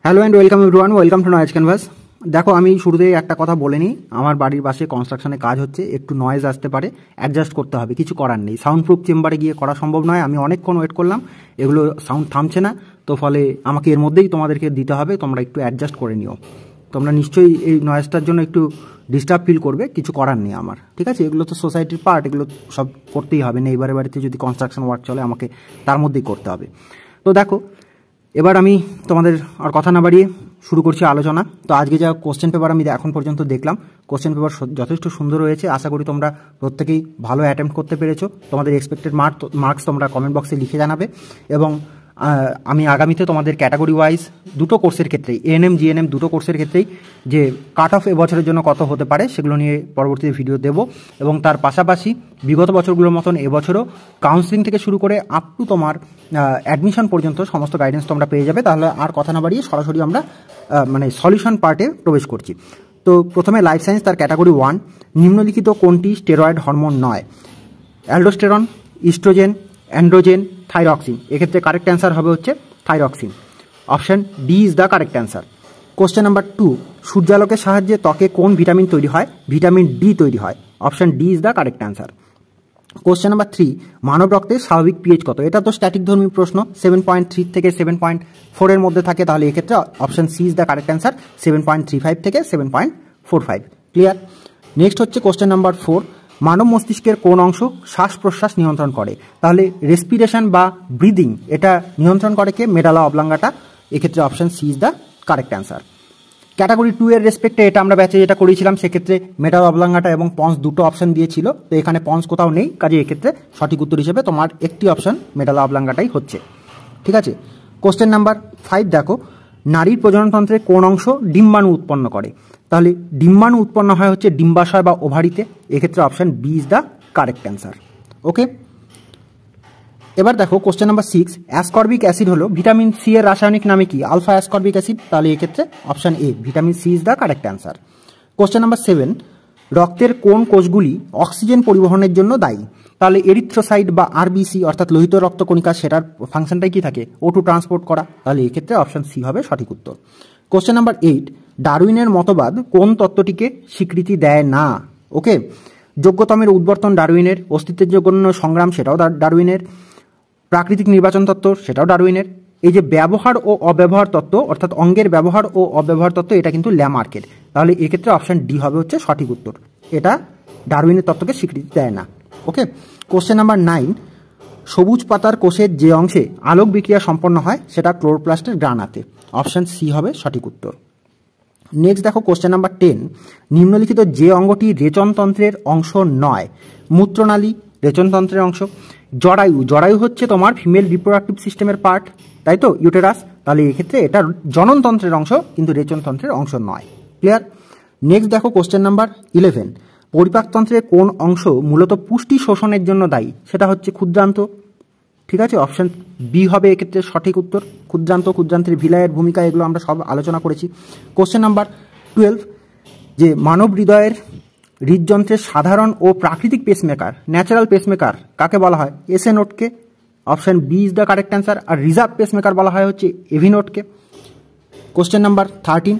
Hello and welcome everyone, welcome to noise canvas. দেখো, আমি শুরুতেই একটা কথা বলে নিই, আমার বাড়ির পাশে কনস্ট্রাকশনে কাজ হচ্ছে, একটু নয়েজ আসতে পারে, অ্যাডজাস্ট করতে হবে, কিছু করার নেই। সাউন্ড প্রুফ চেম্বারে গিয়ে করা সম্ভব নয়, আমি অনেকক্ষণ ওয়েট করলাম, এগুলো সাউন্ড থামছে না, তো ফলে আমাকে এর মধ্যেই তোমাদেরকে দিতে হবে, তোমরা একটু অ্যাডজাস্ট করে নিও। তোমরা নিশ্চয়ই এই নয়েজটার জন্য একটু ডিস্টার্ব ফিল করবে, কিছু করার নেই আমার, ঠিক আছে? এগুলো তো সোসাইটির পার্ট, এগুলো সব করতেই হবে, নেইবারের বাড়িতে যদি কনস্ট্রাকশন ওয়ার্ক চলে আমাকে তার মধ্যেই করতে হবে। তো দেখো, এবার আমি তোমাদের আর কথা না বাড়িয়ে শুরু করছি আলোচনা। তো আজকে যা কোশ্চেন পেপার আমি এখন পর্যন্ত দেখলাম, কোশ্চেন পেপার যথেষ্ট সুন্দর হয়েছে। আশা করি তোমরা প্রত্যেকেই ভালো অ্যাটেম্প্ট করতে পেরেছো। তোমাদের এক্সপেক্টেড মার্কস তোমরা কমেন্ট বক্সে লিখে জানাবে। এবং আমি আগামীতে তোমাদের ক্যাটাগরি ওয়াইজ দুটো কোর্সের ক্ষেত্রেই, এএনএম জিএনএম দুটো কোর্সের ক্ষেত্রেই যে কাট অফ এবছরের জন্য কত হতে পারে সেগুলো নিয়ে পরবর্তীতে ভিডিও দেব। এবং তার পাশাপাশি বিগত বছরগুলোর মতন এবছরও কাউন্সিলিং থেকে শুরু করে আপ টু তোমার অ্যাডমিশন পর্যন্ত সমস্ত গাইডেন্স তোমরা পেয়ে যাবে। তাহলে আর কথা না বাড়িয়ে সরাসরি আমরা সলিউশন পার্টে প্রবেশ করছি। তো প্রথমে লাইফ সায়েন্স, তার ক্যাটাগরি 1, নিম্নলিখিত কোনটি স্টেরয়েড হরমোন নয়? Aldosterone, oestrogen, androgen, thyroxine. এক্ষেত্রে কারেক্ট অ্যান্সার হবে হচ্ছে thyroxine. Option D is the correct answer. Question number 2, সূর্যালোকের সাহায্যে ত্বকে কোন ভিটামিন তৈরি হয়? ভিটামিন ডি তৈরি হয়। Option D is the correct answer. Question number 3, মানব রক্তের স্বাভাবিক পিএইচ কত? এটা তো স্ট্যাটিক ধর্মী প্রশ্ন, 7.3 থেকে 7.4 এর মধ্যে থাকে, তাহলে এক্ষেত্রে option C is the correct answer, 7.35 থেকে 7.45। ক্লিয়ার? নেক্সট হচ্ছে কোশ্চেন নাম্বার 4, মানব মস্তিষ্কের কোন অংশ শ্বাস প্রশ্বাস নিয়ন্ত্রণ করে? তাহলে রেসপিরেশন বা ব্রিদিং এটা নিয়ন্ত্রণ করে কে? Medulla oblongata. এক্ষেত্রে option C is the correct answer. Category 2 এর রেসপেক্টে এটা আমরা ব্যাচে যেটা করেছিলাম, সেক্ষেত্রে মেডালা অবলাঙ্গাটা এবং পন্স দুটো অপশন দিয়েছিল, তো এখানে পন্স কোথাও নেই, কাজে এক্ষেত্রে সঠিক উত্তর হিসেবে তোমার একটি অপশন মেডালা অবলাঙ্গাটাই হচ্ছে। ঠিক আছে? কোশ্চেন নাম্বার 5 দেখো, নারীর প্রজননতন্ত্রে কোন অংশ ডিম্বাণু উৎপন্ন করে? তাহলে ডিম্বাণু উৎপন্ন হয় হচ্ছে ডিম্বাশয় বা ওভারিতে। এক্ষেত্রে option B is the correct answer. Okay, এবার দেখো কোশ্চেন নাম্বার 6, অ্যাসকর্বিক অ্যাসিড হলো ভিটামিন সি এর রাসায়নিক নামে কি? Alpha ascorbic acid. তাহলে এক্ষেত্রে option A, vitamin C is the correct answer. Question number 7, রক্তের কোন কোষগুলি অক্সিজেন পরিবহনের জন্য দায়ী? তাহলে এরিথ্রোসাইট বা আরবিসি অর্থাৎ লোহিত রক্তকণিকা, সেটার ফাংশনটাই কি থাকে? O2 ট্রান্সপোর্ট করা। তাহলে এক্ষেত্রে অপশন সি হবে সঠিক উত্তর। কোশ্চেন নাম্বার 8, ডারউইনের মতবাদ কোন তত্ত্বটিকে স্বীকৃতি দেয় না? ওকে, যোগ্যতমের উদ্বর্তন ডারউইনের, অস্তিত্বের জন্য সংগ্রাম সেটাও ডারউইনের, প্রাকৃতিক নির্বাচন তত্ত্ব সেটাও ডারউইনের, এই যে ব্যবহার ও অব্যবহার তত্ত্ব অর্থাৎ অঙ্গের ব্যবহার ও অব্যবহার তত্ত্ব এটা কিন্তু ল্যামার্কের। তাহলে এক্ষেত্রে অপশন ডি হবে হচ্ছে সঠিক উত্তর, এটা ডারউইনের তত্ত্বকে স্বীকৃতি দেয় না। ওকে, কোশ্চেন নাম্বার 9, সবুজ পাতার কোষের যে অংশে আলোক বিক্রিয়া সম্পন্ন হয় সেটা ক্লোরোপ্লাস্টের গ্রানাতে। অপশন সি হবে সঠিক উত্তর। নেক্সট দেখো কোশ্চেন নাম্বার 10, নিম্নলিখিত যে অঙ্গটি রেচনতন্ত্রের অংশ নয়? মূত্রনালী রেচনতন্ত্রের অংশ, জরায়ু হচ্ছে তোমার ফিমেল রিপ্রোডাক্টিভ সিস্টেমের পার্ট, তাই তো, ইউটেরাস। তাহলে এক্ষেত্রে এটা জননতন্ত্রের অংশ কিন্তু রেচনতন্ত্রের অংশ নয়। ক্লিয়ার? নেক্সট দেখো কোশ্চেন নাম্বার 11, পরিপাকতন্ত্রের কোন অংশ মূলত পুষ্টি শোষণের জন্য দায়ী? সেটা হচ্ছে ক্ষুদ্রান্ত। ঠিক আছে, অপশন বি হবে এক্ষেত্রে সঠিক উত্তর। ক্ষুদ্রান্তের ভিলায়ের ভূমিকা এগুলো আমরা সব আলোচনা করেছি। কোশ্চেন নাম্বার 12, যে মানব হৃদয়ের হৃদযন্ত্রের সাধারণ ও প্রাকৃতিক পেসমেকার, ন্যাচারাল পেসমেকার কাকে বলা হয়? এসএ নোটকে। Option B is the correct answer. আর রিজার্ভ পেসমেকার বলা হয় হচ্ছে এভি নোটকে। কোশ্চেন নাম্বার 13,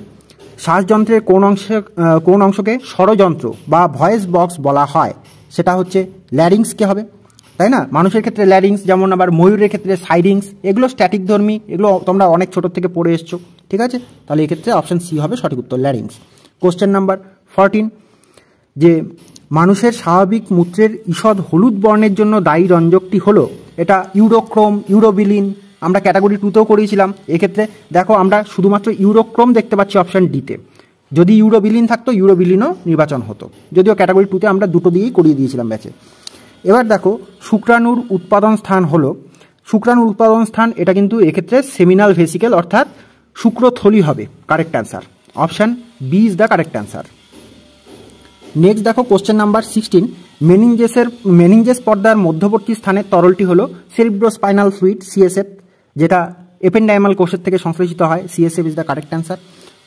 শ্বাসযন্ত্রের কোন অংশকে স্বরযন্ত্র বা ভয়েস বক্স বলা হয়? সেটা হচ্ছে ল্যারিংসকে হবে, তাই না? মানুষের ক্ষেত্রে ল্যারিংস, যেমন আবার ময়ূরের ক্ষেত্রে সাইরিংস, এগুলো স্ট্যাটিক ধর্মী, এগুলো তোমরা অনেক ছোট থেকে পড়ে এসছো। ঠিক আছে, তাহলে এক্ষেত্রে অপশন সি হবে সঠিক উত্তর, ল্যারিংস। কোশ্চেন নাম্বার 14, যে মানুষের স্বাভাবিক মূত্রের ঈষৎ হলুদ বর্ণের জন্য দায়ী রঞ্জকটি হলো, এটা ইউরোক্রোম, ইউরোবিলিন। আমরা ক্যাটাগরি 2তেও করিয়েছিলাম। এক্ষেত্রে দেখো আমরা শুধুমাত্র ইউরোক্রোম দেখতে পাচ্ছি অপশন ডিতে, যদি ইউরোবিলিন থাকতো ইউরোবিলিনও নির্বাচন হতো, যদিও ক্যাটাগরি 2তে আমরা দুটো দিয়েই করিয়ে দিয়েছিলাম ব্যাচে। এবার দেখো শুক্রাণুর উৎপাদন স্থান হলো, শুক্রাণুর উৎপাদন স্থান এটা কিন্তু এক্ষেত্রে সেমিনাল ভেসিকেল অর্থাৎ শুক্রথলি হবে correct answer. Option B is the correct answer. Next দেখো কোশ্চেন নাম্বার 16, মেনিনজেস পর্দার মধ্যবর্তী স্থানের তরলটি হলো সেরিব্রোস্পাইনাল ফ্লুইড, সিএসএফ, যেটা এপেন্ডাইমাল কোষের থেকে সংশ্লেষিত হয়। CSF is the correct answer.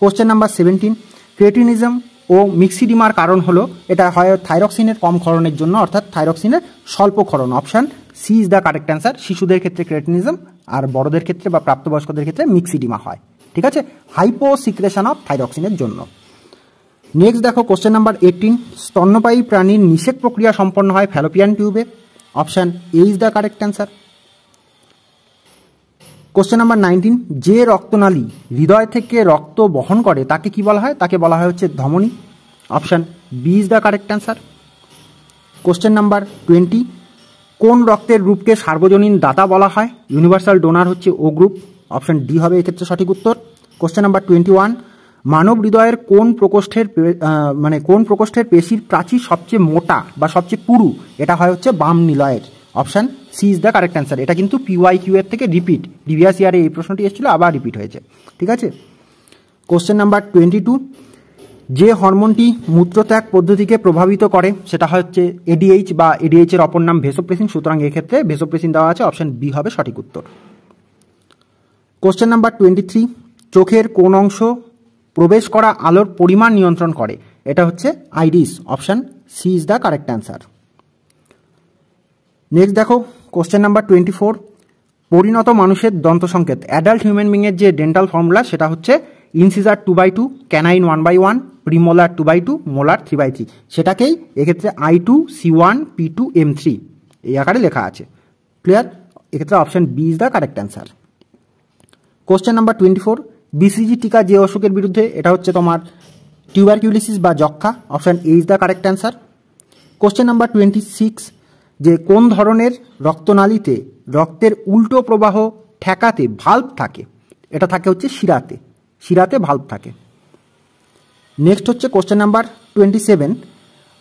Question number 17, ক্রিয়েটিনিজম ও মিক্সিডিমার কারণ হলো, এটা হয় থাইরক্সিনের কম ক্ষরণের জন্য অর্থাৎ থাইরক্সিনের স্বল্প ক্ষরণ। Option C is the correct answer. শিশুদের ক্ষেত্রে ক্রিয়েটিনিজম আর বড়দের ক্ষেত্রে বা প্রাপ্তবয়স্কদের ক্ষেত্রে মিক্সিডিমা হয়। ঠিক আছে, হাইপোসিক্রেশন অফ থাইরক্সিনের জন্য। নেক্সট দেখো কোশ্চেন নাম্বার 18, স্তন্যপায়ী প্রাণীর নিষেক প্রক্রিয়া সম্পন্ন হয় ফ্যালোপিয়ান টিউবে। Option A is the correct answer. Question number 19, যে রক্তনালী হৃদয় থেকে রক্ত বহন করে তাকে কি বলা হয়? তাকে বলা হয় হচ্ছে ধমনী। Option B is the correct answer. Question number 20, কোন রক্তের গ্রুপকে সার্বজনীন দাতা বলা হয়? ইউনিভার্সাল ডোনার হচ্ছে ও গ্রুপ। অপশান ডি হবে এক্ষেত্রে সঠিক উত্তর। কোশ্চেন নাম্বার 21, মানব হৃদয়ের কোন প্রকোষ্ঠের পেশির প্রাচীর সবচেয়ে মোটা বা সবচেয়ে পুরু? এটা হয় হচ্ছে বাম নিলয়ের। Option C is the correct answer. এটা কিন্তু PYQ এর থেকে রিপিট, প্রিভিয়াস ইয়ারে এই প্রশ্নটি এসেছিল, আবার রিপিট হয়েছে। ঠিক আছে। কোশ্চেন নাম্বার 22, যে হরমোনটি মূত্রত্যাগ পদ্ধতিকে প্রভাবিত করে সেটা হচ্ছে ADH বা ADH এর অপর নাম ভেসোপ্রেসিন। সুতরাং এক্ষেত্রে ভেসোপ্রেসিন দেওয়া আছে, অপশান বি হবে সঠিক উত্তর। কোশ্চেন নাম্বার 23, চোখের কোন অংশ প্রবেশ করা আলোর পরিমাণ নিয়ন্ত্রণ করে? এটা হচ্ছে iris. Option C is the correct answer. Next দেখো কোশ্চেন নাম্বার 24, পরিণত মানুষের দন্ত সংকেত, অ্যাডাল্ট হিউম্যান বিংয়ের যে ডেন্টাল ফর্মুলা সেটা হচ্ছে ইনসিজার 2/2, ক্যানাইন 1/1, প্রিমোলার 2/2, মোলার 3/3। সেটাকেই এক্ষেত্রে I2 C1 P2 M3 এই আকারে লেখা আছে। ক্লিয়ার? এক্ষেত্রে option B is the correct answer. Question number 24, BCG টিকা যে অসুখের বিরুদ্ধে? এটা হচ্ছে তোমার টিউবারকিউলিসিস বা যক্ষা। Option A is the correct answer. Question number 26, যে কোন ধরনের রক্তনালীতে রক্তের উল্টো প্রবাহ ঠেকাতে ভাল্ব থাকে? এটা থাকে হচ্ছে শিরাতে ভাল্ব থাকে। নেক্সট হচ্ছে কোশ্চেন নাম্বার 27,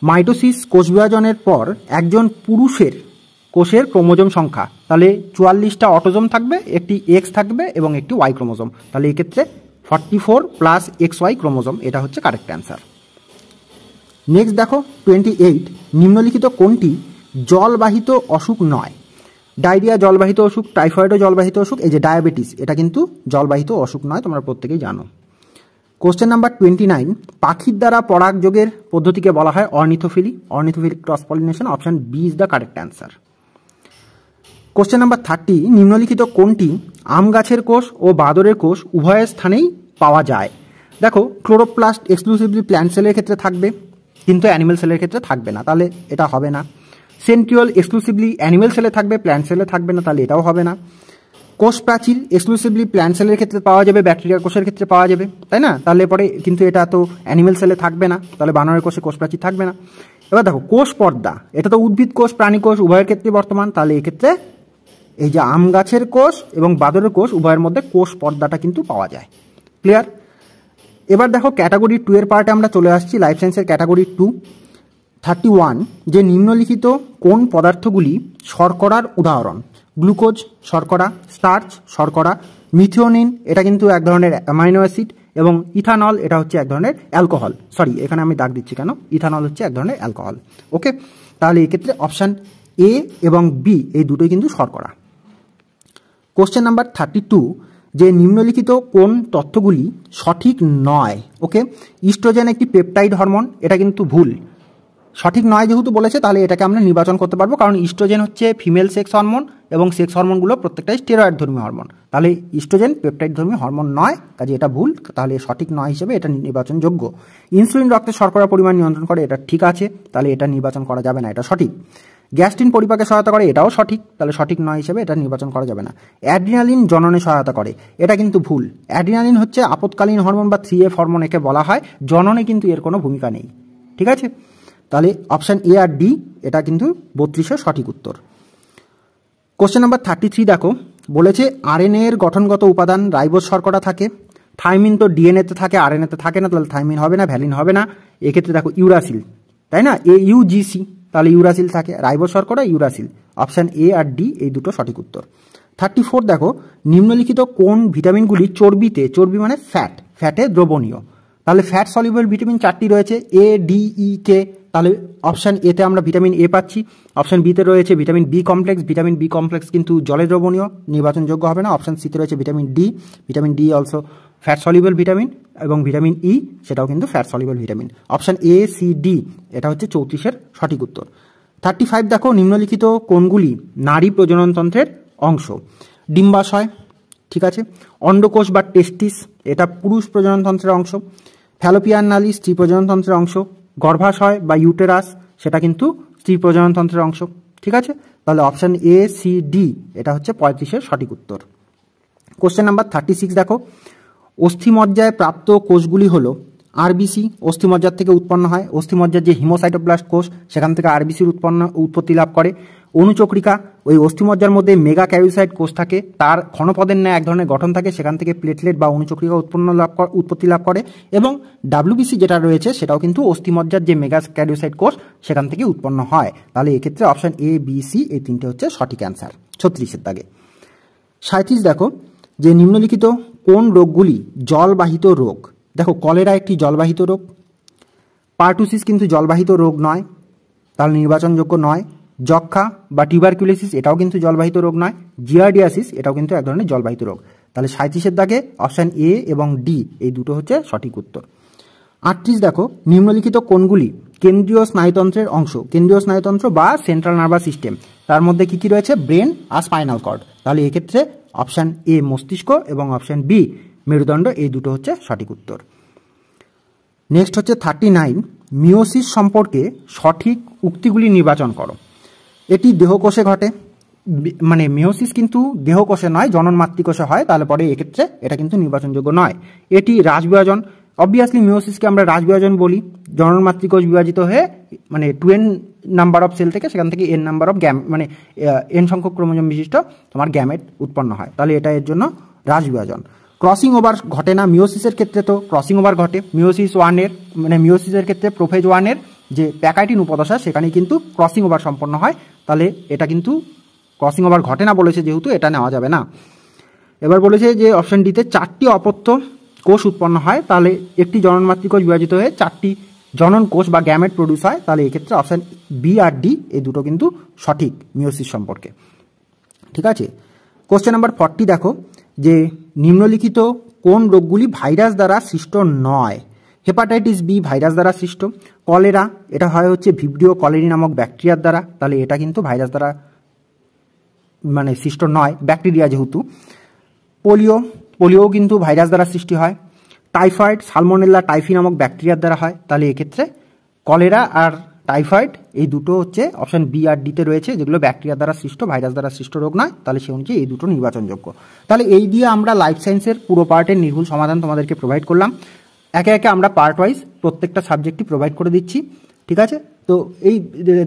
মাইটোসিস কোষ বিভাজনের পর একজন পুরুষের কোষের ক্রোমোজোম সংখ্যা, তাহলে 44টা অটোজোম থাকবে, একটি X থাকবে এবং একটি Y ক্রোমোজোম। তাহলে এক্ষেত্রে 44 + XY ক্রোমোজোম, এটা হচ্ছে কারেক্ট অ্যান্সার। নেক্সট দেখো 28, নিম্নলিখিত কোনটি জলবাহিত অসুখ নয়? ডায়রিয়া জলবাহিত অসুখ, টাইফয়েডও জলবাহিত অসুখ, এই যে ডায়াবেটিস এটা কিন্তু জলবাহিত অসুখ নয়, তোমরা প্রত্যেকেই জানো। কোশ্চেন নাম্বার 29, পাখির দ্বারা পরাগযোগের পদ্ধতিকে বলা হয় ornithophilic cross pollination. Option B is the correct answer. Question number 30, নিম্নলিখিত কোনটি আম গাছের কোষ ও বাদরের কোষ উভয় স্থানেই পাওয়া যায়? দেখো ক্লোরোপ্লাস্ট এক্সক্লুসিভলি প্ল্যান্ট সেলের ক্ষেত্রে থাকবে, কিন্তু অ্যানিমেল সেলের ক্ষেত্রে থাকবে না, তাহলে এটা হবে না। সেন্ট্রিওল এক্সক্লুসিভলি অ্যানিমেল সেলে থাকবে, প্ল্যান্ট সেলে থাকবে না, তাহলে এটাও হবে না। কোষ প্রাচীর এক্সক্লুসিভলি প্ল্যান্ট সেলের ক্ষেত্রে পাওয়া যাবে, ব্যাকটেরিয়া কোষের ক্ষেত্রে পাওয়া যাবে, তাই না? তাহলে পরে কিন্তু এটা তো অ্যানিমেল সেলে থাকবে না, তাহলে বানরের কোষে কোষ প্রাচীর থাকবে না। এবার দেখো কোষ পর্দা, এটা তো উদ্ভিদ কোষ প্রাণী কোষ উভয়ের ক্ষেত্রে বর্তমান, তাহলে এক্ষেত্রে এই যে আম গাছের কোষ এবং বাদরের কোষ উভয়ের মধ্যে কোষ পর্দাটা কিন্তু পাওয়া যায়। ক্লিয়ার? এবার দেখো ক্যাটাগরি 2 এর পার্টে আমরা চলে আসছি, লাইফ সায়েন্সের ক্যাটাগরি 2। 31, যে নিম্নলিখিত কোন পদার্থগুলি শর্করার উদাহরণ? গ্লুকোজ শর্করা, স্টার্চ শর্করা, মিথিওনিন এটা কিন্তু এক ধরনের অ্যামাইনো অ্যাসিড, এবং ইথানল এটা হচ্ছে এক ধরনের অ্যালকোহল। সরি, এখানে আমি দাগ দিচ্ছি কেন, ইথানল হচ্ছে এক ধরনের অ্যালকোহল। ওকে, তাহলে এই ক্ষেত্রে অপশান এ এবং বি এই দুটোই কিন্তু শর্করা। কোশ্চেন নাম্বার 32, যে নিম্নলিখিত কোন তথ্যগুলি সঠিক নয়? ওকে, ইস্ট্রোজেন একটি পেপটাইড হরমোন, এটা কিন্তু ভুল। সঠিক নয় যেহেতু বলেছে, তাহলে এটাকে আমরা নির্বাচন করতে পারবো, কারণ ইস্ট্রোজেন হচ্ছে ফিমেল সেক্স হরমোন এবং সেক্স হরমোনগুলো প্রত্যেকটাই স্টেরয়েড ধর্মী হরমোন। তাহলে ইস্ট্রোজেন পেপটাইড ধর্মী হরমোন নয়, কাজে এটা ভুল, তাহলে সঠিক নয় হিসেবে এটা নির্বাচনযোগ্য। ইনসুলিন রক্তে শর্করা পরিমাণ নিয়ন্ত্রণ করে, এটা ঠিক আছে, তাহলে এটা নির্বাচন করা যাবে না, এটা সঠিক। গ্যাস্ট্রিন পরিপাকে সহায়তা করে, এটাও সঠিক, তাহলে সঠিক নয় হিসেবে এটা নির্বাচন করা যাবে না। অ্যাড্রিনালিন জননে সহায়তা করে, এটা কিন্তু ভুল। অ্যাড্রিনালিন হচ্ছে আপৎকালীন হরমোন বা 3F হরমোন একে বলা হয়, জননে কিন্তু এর কোনো ভূমিকা নেই। ঠিক আছে, তাহলে অপশান এ আর ডি এটা কিন্তু 32 সঠিক উত্তর। কোশ্চেন নাম্বার 33 দেখো, বলেছে RNA এর গঠনগত উপাদান রাইবোজ শর্করা থাকে, থাইমিন তো ডিএনএতে থাকে, RNA-তে থাকে না, তাহলে থাইমিন হবে না, ভ্যালিন হবে না। এক্ষেত্রে দেখো ইউরাসিল, তাই না, AUGC, তাহলে ইউরাসিল থাকে, রাইবোজ শর্করা ইউরাসিল। অপশান এ আর ডি এই দুটো সঠিক উত্তর। 34 দেখো, নিম্নলিখিত কোন ভিটামিনগুলি চর্বিতে, চর্বি মানে ফ্যাটে দ্রবণীয়? তাহলে ফ্যাট সলিউবল ভিটামিন 4টি রয়েছে, A, D, E, K, তাহলে অপশান এতে আমরা ভিটামিন এ পাচ্ছি। অপশান বিতে রয়েছে vitamin B complex, vitamin B complex কিন্তু জলে দ্রবণীয়, নির্বাচনযোগ্য হবে না। অপশান সিতে রয়েছে vitamin D, vitamin D also fat soluble vitamin, এবং ভিটামিন ই সেটাও কিন্তু fat soluble vitamin. Option A, C, D এটা হচ্ছে 34 সঠিক উত্তর। 35 দেখো, নিম্নলিখিত কোনগুলি নারী প্রজননতন্ত্রের অংশ? ডিম্বাশয়, ঠিক আছে, অন্ডকোষ বা টেস্টিস, এটা পুরুষ প্রজননতন্ত্রের অংশ। ফ্যালোপিয়ান নালী স্ত্রী প্রজননতন্ত্রের অংশ। গর্ভাশয় বা ইউটেরাস সেটা কিন্তু স্ত্রী প্রজননতন্ত্রের অংশ। ঠিক আছে, তাহলে অপশান এ সি ডি এটা হচ্ছে 35-এর সঠিক উত্তর। কোশ্চেন নাম্বার 36 দেখো, অস্থিমজ্জায় প্রাপ্ত কোষগুলি হলো আরবিসি, অস্থিমজ্জার থেকে উৎপন্ন হয়। অস্থিমজ্জার যে হিমোসাইটোপ্লাস্ট কোষ সেখান থেকে আরবিসির উৎপত্তি লাভ করে। অনুচক্রিকা, ওই অস্থিমজ্জার মধ্যে মেগা ক্যারিওসাইট কোষ থাকে, তার ঘনপদের ন্যায় এক ধরনের গঠন থাকে, সেখান থেকে প্লেটলেট বা অনুচক্রিকা উৎপত্তি লাভ করে। এবং ডাব্লিউবিসি যেটা রয়েছে সেটাও কিন্তু অস্থিমজ্জার যে মেগা ক্যারিওসাইট কোষ সেখান থেকে উৎপন্ন হয়। তাহলে এক্ষেত্রে অপশান এ বি সি এই তিনটে হচ্ছে সঠিক অ্যান্সার 36-এর দাগে। 37 দেখো, যে নিম্নলিখিত কোন রোগগুলি জলবাহিত রোগ? দেখো, কলেরা একটি জলবাহিত রোগ, পার্টুসিস কিন্তু জলবাহিত রোগ নয়, তাহলে নির্বাচনযোগ্য নয়। যক্ষা বা টিউবারকুলোসিস এটাও কিন্তু জলবাহিত রোগ নয়। জিয়ার্ডিয়াসিস এটাও কিন্তু এক ধরনের জলবাহিত রোগ। তাহলে 37-এর দাগে অপশান এ এবং ডি এই দুটো হচ্ছে সঠিক উত্তর। 38 দেখো, নিম্নলিখিত কোনগুলি কেন্দ্রীয় স্নায়ুতন্ত্রের অংশ? কেন্দ্রীয় স্নায়ুতন্ত্র বা সেন্ট্রাল নার্ভাস সিস্টেম, তার মধ্যে কি কি রয়েছে? ব্রেন আর স্পাইনাল কর্ড। তাহলে এক্ষেত্রে অপশান এ মস্তিষ্ক এবং অপশান বি মেরুদণ্ড এই দুটো হচ্ছে সঠিক উত্তর। নেক্সট হচ্ছে 39, মিওসিস সম্পর্কে সঠিক উক্তিগুলি নির্বাচন করো। এটি দেহকোষে ঘটে, মানে মিওসিস কিন্তু দেহকোষে নয়, জনন মাতৃকোষে হয়, তাহলে পরে এক্ষেত্রে এটা কিন্তু নির্বাচনযোগ্য নয়। এটি রাজবিভাজন, অবভিয়াসলি মিওসিসকে আমরা রাজবিভাজন বলি। জনন মাতৃকোষ বিভাজিত হয়ে মানে 2n নাম্বার অফ সেল থেকে সেখান থেকে n নাম্বার অফ মানে n সংখ্যক ক্রোমোজোম বিশিষ্ট তোমার গ্যামেট উৎপন্ন হয়, তাহলে এটা এর জন্য রাজবিভাজন। ক্রসিং ওভার ঘটে না, মিওসিসের ক্ষেত্রে তো ক্রসিং ওভার ঘটে। মিওসিস 1-এর মানে মিওসিসের ক্ষেত্রে প্রোফেজ 1-এর যে প্যাকাইটিন উপদশা সেখানে কিন্তু ক্রসিং ওভার সম্পন্ন হয়, তাহলে এটা কিন্তু ক্রসিং ওভার ঘটে না বলেছে, যেহেতু এটা নেওয়া যাবে না। এবার বলেছে যে অপশান ডিতে 4টি অপত্য কোষ উৎপন্ন হয়, তাহলে একটি জনন মাতৃকোষ বিভাজিত হয়ে 4টি জনন কোষ বা গ্যামেট প্রডিউস হয়, তাহলে এক্ষেত্রে অপশান বি আর ডি এই দুটো কিন্তু সঠিক মিওসিস সম্পর্কে। ঠিক আছে, কোশ্চেন নাম্বার 40 দেখো, যে নিম্নলিখিত কোন রোগগুলি ভাইরাস দ্বারা সৃষ্ট নয়? হেপাটাইটিস বি ভাইরাস দ্বারা সৃষ্ট। কলেরা এটা হয় হচ্ছে ভিব্রিও কলেরি নামক ব্যাকটেরিয়ার দ্বারা, তাহলে এটা কিন্তু ভাইরাস দ্বারা মানে সৃষ্ট নয়, ব্যাকটেরিয়া যেহেতু। পোলিও কিন্তু ভাইরাস দ্বারা সৃষ্টি হয়। টাইফয়েড সালমোনেলা টাইফি নামক ব্যাকটেরিয়ার দ্বারা হয়, তাহলে এক্ষেত্রে কলেরা আর টাইফয়েড এই দুটো হচ্ছে অপশান বি আর ডিতে রয়েছে, যেগুলো ব্যাকটেরিয়া দ্বারা সৃষ্ট, ভাইরাস দ্বারা সৃষ্ট রোগ নয়, তাহলে সে অনুযায়ী এই দুটো নির্বাচনযোগ্য। তাহলে এই দিয়ে আমরা লাইফ সায়েন্সের পুরো পার্টের নির্ভুল সমাধান তোমাদেরকে প্রোভাইড করলাম। একে একে আমরা পার্ট ওয়াইজ প্রত্যেকটা সাবজেক্টই প্রোভাইড করে দিচ্ছি। ঠিক আছে, তো এই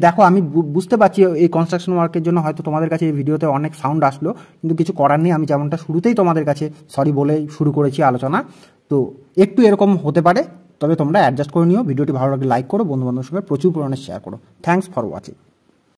দেখো আমি বুঝতে পারছি এই কনস্ট্রাকশন ওয়ার্কের জন্য হয়তো তোমাদের কাছে এই ভিডিওতে অনেক সাউন্ড আসলো, কিন্তু কিছু করার নেই। আমি যেমনটা শুরুতেই তোমাদের কাছে সরি বলে শুরু করেছি আলোচনা, তো একটু এরকম হতে পারে, তবে তোমরা অ্যাডজাস্ট করে নিও। ভিডিওটি ভালো লাগলে লাইক করো, বন্ধু বান্ধবের সঙ্গে প্রচুর পরিমাণে শেয়ার করো। Thanks for watching.